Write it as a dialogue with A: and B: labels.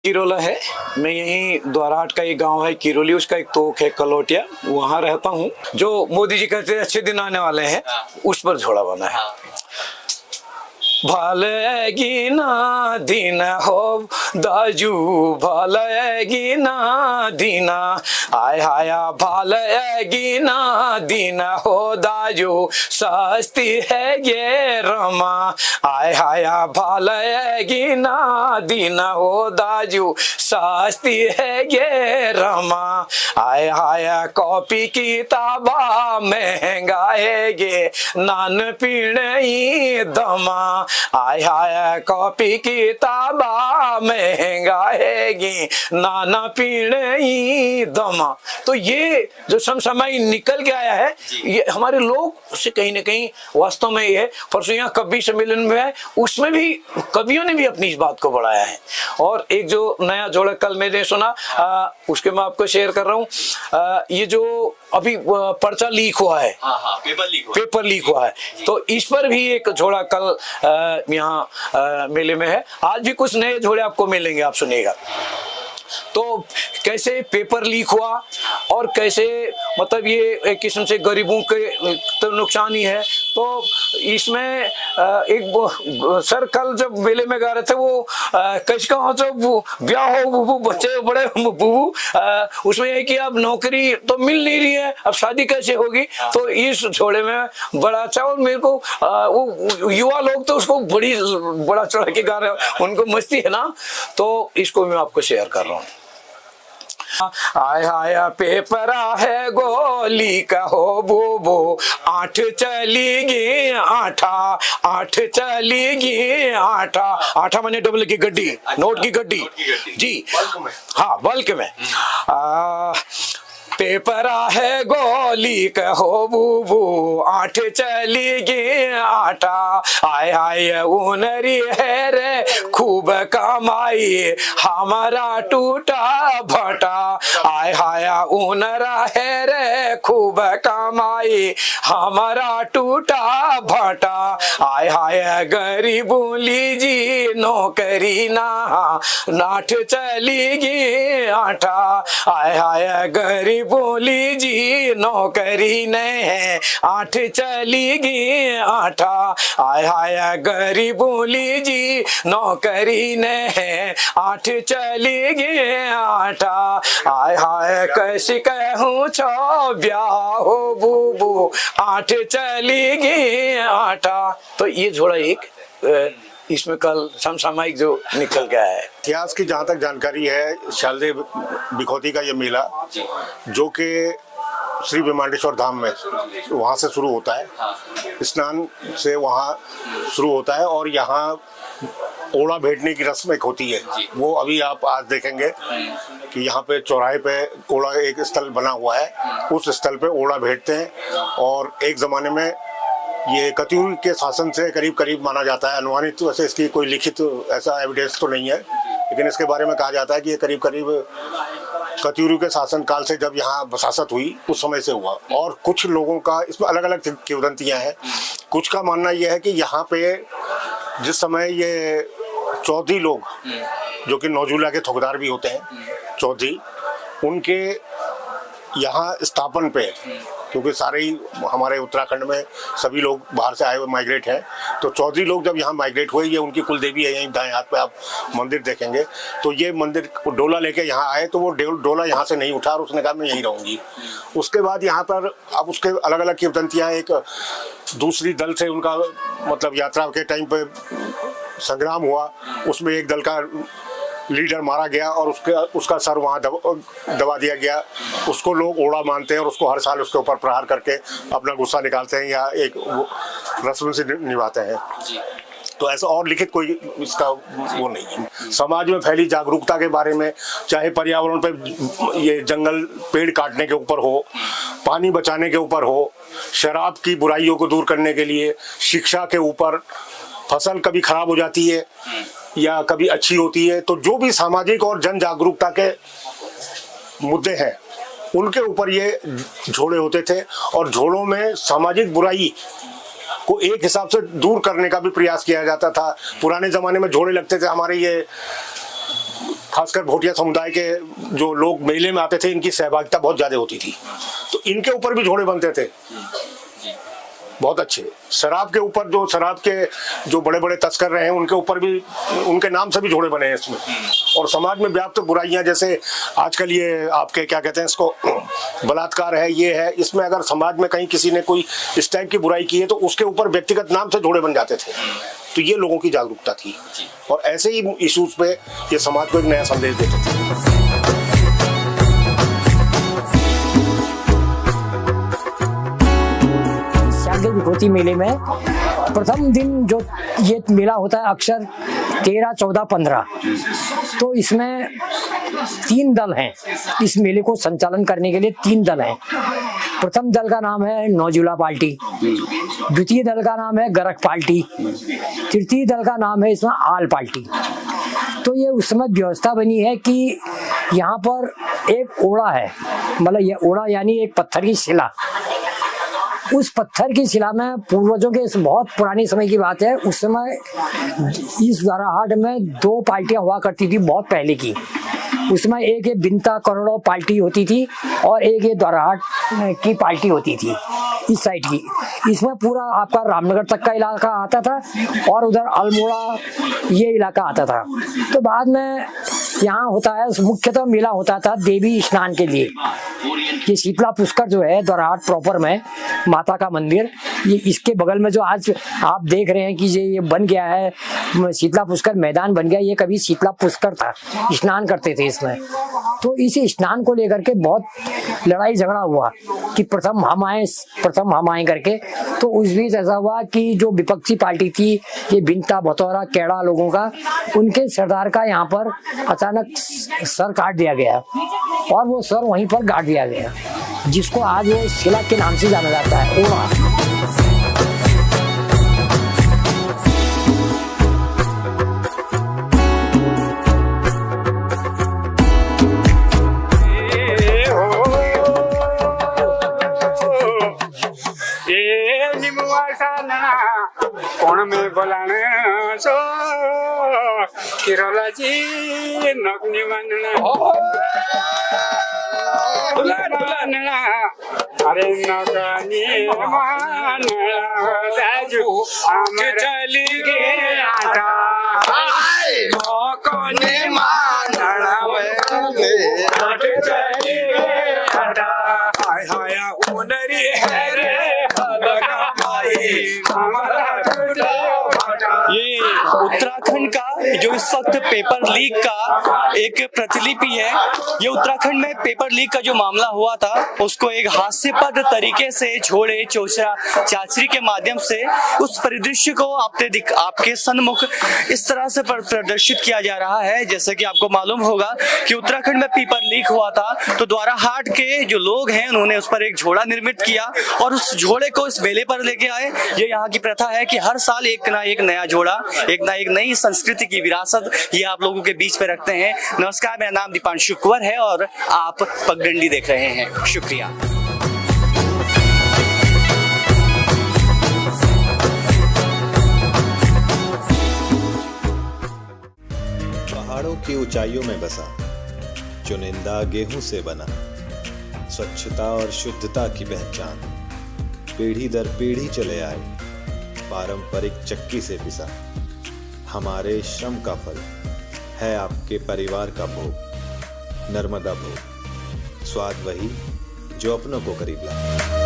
A: किरोला है। मैं यहीं द्वाराहाट का एक गांव है किरोली, उसका एक तोक है कलोटिया, वहां रहता हूँ। जो मोदी जी कहते हैं अच्छे दिन आने वाले हैं, उस पर झोला बना है। भलेगी ना दिन हो दाजू, भलेगी ना दीना, आय हाया भलेगी ना दिन हो दाजू, सस्ती है ये रमा, आय हाया भलेगी ना दिन हो दाजू, सस्ती है ये रमा, आय हाया कॉपी किताबा महंगा है ये, नान पीणे दमा, आय हाय कॉपी किताबा महंगा हैगी, नाना पीणे दमा। तो ये जो समसामयिक निकल के आया है, ये हमारे लोग से कहीं ना कहीं वास्तव में ये परसों यहाँ कवि सम्मेलन में है, उसमें भी कवियों ने भी अपनी इस बात को बढ़ाया है। और एक जो नया जोड़ा कल मैंने सुना, उसके मैं आपको शेयर कर रहा हूँ। ये जो अभी पर्चा लीक हुआ है, पेपर लीक हुआ है, तो इस पर भी एक जोड़ा कल यहाँ मेले में है। आज भी कुछ नए जोड़े आपको मिलेंगे, आप सुनिएगा। तो कैसे पेपर लीक हुआ और कैसे मतलब ये एक किस्म से गरीबों के तो नुकसान ही है। तो इसमें एक सर कल जब मेले में गा रहे थे, वो कैसे कहा जो ब्याह हो वो बच्चे बड़े बुबू, उसमें यह कि अब नौकरी तो मिल नहीं रही है, अब शादी कैसे होगी। तो इस जोड़े में बड़ा अच्छा, और मेरे को वो युवा लोग तो उसको बड़ा चढ़ा के गा रहे हैं, उनको मस्ती है ना, तो इसको मैं आपको शेयर कर रहा हूँ। आय हाय पेपरा है गोली का हो बोबो, 8 चलीगी आठा, 8 चलीगी आठा, आठा माने डबल की गड्डी, नोट की गड्डी जी, हाँ बल्क में। पेपरा है गोली कहो बूबू, 8 चलीगी आटा, आय हाय उनरी है रे खूब कमाई, हमारा टूटा भटा, आय हाय उनरा है रे खूब कमाई, हमारा टूटा भटा, आय हाय गरीबों लीजी नौकरी ना, 8 चलीगी आटा, आय हाय गरीब बोली जी नौकरी नहीं है, 8 चलीगी आठा, आय हाय गरीब बोली जी नौकरी नहीं है, 8 चलीगी आठा, आय हाय कैसे कहूँ छो ब्याह हो बूबू, 8 चलीगी आठा। तो ये जोड़ा एक इसमें कल समसामयिक जो निकल गया है।
B: इतिहास की जहाँ तक जानकारी है, शालदेव बिखौती का ये मेला जो कि श्री विमांडेश्वर धाम में वहाँ से शुरू होता है, स्नान से वहाँ शुरू होता है, और यहाँ ओड़ा भेजने की रस्म एक होती है। वो अभी आप आज देखेंगे कि यहाँ पे चौराहे पे ओड़ा एक स्थल बना हुआ है, उस स्थल पे ओड़ा भेजते हैं। और एक ज़माने में ये कत्यूरी के शासन से करीब करीब माना जाता है, अनुमानित, तो वैसे इसकी कोई लिखित ऐसा एविडेंस तो नहीं है, लेकिन इसके बारे में कहा जाता है कि ये करीब करीब कत्यूरी के शासन काल से जब यहाँ बसासत हुई उस समय से हुआ। और कुछ लोगों का इसमें अलग अलग किंवदंतियाँ हैं। कुछ का मानना यह है कि यहाँ पे जिस समय ये चौधरी लोग, जो कि नौजुला के ठोकदार भी होते हैं चौधरी, उनके यहाँ स्थापन पे, क्योंकि सारे ही हमारे उत्तराखंड में सभी लोग बाहर से आए हुए माइग्रेट हैं, तो चौधरी लोग जब यहाँ माइग्रेट हुए, ये उनकी कुल देवी है, यहीं दाएं हाथ पे आप मंदिर देखेंगे, तो ये मंदिर डोला लेके यहाँ आए, तो वो डोला यहाँ से नहीं उठा और उसने कहा मैं यहीं रहूँगी। उसके बाद यहाँ पर अब उसके अलग अलग किंवदंतियाँ, एक दूसरी दल से उनका मतलब यात्रा के टाइम पे संग्राम हुआ, उसमें एक दल का लीडर मारा गया और उसका सर वहाँ दबा दिया गया। उसको लोग ओड़ा मानते हैं और उसको हर साल उसके ऊपर प्रहार करके अपना गुस्सा निकालते हैं या एक रस्म से निभाते हैं। तो ऐसा और लिखित कोई इसका वो नहीं है। समाज में फैली जागरूकता के बारे में, चाहे पर्यावरण पे ये जंगल पेड़ काटने के ऊपर हो, पानी बचाने के ऊपर हो, शराब की बुराइयों को दूर करने के लिए, शिक्षा के ऊपर, फसल कभी खराब हो जाती है या कभी अच्छी होती है, तो जो भी सामाजिक और जन जागरूकता के मुद्दे हैं उनके ऊपर ये झोड़े होते थे। और झोड़ों में सामाजिक बुराई को एक हिसाब से दूर करने का भी प्रयास किया जाता था। पुराने ज़माने में झोड़े लगते थे हमारे ये खासकर भोटिया समुदाय के जो लोग मेले में आते थे, इनकी सहभागिता बहुत ज़्यादा होती थी, तो इनके ऊपर भी झोड़े बनते थे बहुत अच्छे। शराब के ऊपर जो शराब के जो बड़े बड़े तस्कर रहे हैं, उनके ऊपर भी, उनके नाम से भी झोड़े बने हैं इसमें। और समाज में व्याप्त बुराइयां, जैसे आजकल ये आपके क्या कहते हैं इसको, बलात्कार है, ये है, इसमें अगर समाज में कहीं किसी ने कोई इस टाइप की बुराई की है तो उसके ऊपर व्यक्तिगत नाम से झोड़े बन जाते थे। तो ये लोगों की जागरूकता थी और ऐसे ही इश्यूज पे ये समाज को एक नया संदेश देते थे।
C: विभूति मेले में प्रथम दिन जो ये मेला होता है अक्सर 13, 14, 15, तो इसमें 3 दल हैं। इस मेले को संचालन करने के लिए 3 दल हैं। प्रथम दल का नाम है नौजुला पार्टी, द्वितीय दल का नाम है गरख पार्टी, तृतीय दल का नाम है इसमें आल पार्टी। तो ये उस समय व्यवस्था बनी है कि यहाँ पर एक ओड़ा है, मतलब ये ओड़ा यानी एक पत्थर की शिला। उस पत्थर की शिला में पूर्वजों के, इस बहुत पुराने समय की बात है, उस समय इस द्वाराहाट में 2 पार्टियां हुआ करती थी बहुत पहले की। उसमें एक ये बिनता करोड़ो पार्टी होती थी और एक ये द्वाराहाट की पार्टी होती थी इस साइड की। इसमें पूरा आपका रामनगर तक का इलाका आता था और उधर अल्मोड़ा ये इलाका आता था। तो बाद में यहाँ होता है, मुख्यतः मेला होता था देवी स्नान के लिए। ये शीतला पुष्कर जो है द्वाराहाट प्रॉपर में माता का मंदिर, ये इसके बगल में जो आज आप देख रहे हैं कि ये बन गया है शीतला पुष्कर मैदान बन गया, ये कभी शीतला पुष्कर था, स्नान करते थे इसमें। तो इसी स्नान को लेकर के बहुत लड़ाई झगड़ा हुआ कि प्रथम हम आए करके। तो उस बीच ऐसा हुआ कि जो विपक्षी पार्टी थी, ये बिनता भतौरा कैड़ा लोगों का, उनके सरदार का यहाँ पर अचानक सर काट दिया गया और वो सर वहीं पर गाड़ दिया गया, जिसको आज वो शिला के नाम से जाना जाता है, ओड़ा।
D: कौन में बोलाने सो किरोला जी नगनी मानना बुलाना अरे नगनी मानना दाजू हम चली गया कोने मानना वे चली गया हाय हाय उनरी है रे
E: ये उत्तराखंड का जो इस वक्त पेपर लीक का एक प्रतिलिपि है। ये उत्तराखंड में पेपर लीक का जो मामला हुआ था उसको एक हास्यपद तरीके से झोड़े चोचरा चाचरी के माध्यम से उस परिदृश्य को आपके सन्मुख इस तरह से प्रदर्शित किया जा रहा है। जैसे कि आपको मालूम होगा कि उत्तराखंड में पेपर लीक हुआ था तो द्वाराहाट के जो लोग हैं उन्होंने उस पर एक झोड़ा निर्मित किया और उस झोड़े को इस मेले पर लेके आए। ये यहाँ की प्रथा है कि हर साल एक ना एक नया जोड़ा, एक ना एक नई संस्कृति की विरासत ये आप लोगों के बीच पे रखते हैं। नमस्कार, मेरा नाम दीपांशु कुंवर है और आप पगडंडी देख रहे हैं। शुक्रिया।
F: पहाड़ों की ऊंचाइयों में बसा, चुनिंदा गेहूं से बना, स्वच्छता और शुद्धता की पहचान, पीढ़ी दर पीढ़ी चले आए, पारंपरिक चक्की से पिसा, हमारे श्रम का फल है आपके परिवार का भोग, नर्मदा भोग, स्वाद वही जो अपनों को करीब लाए।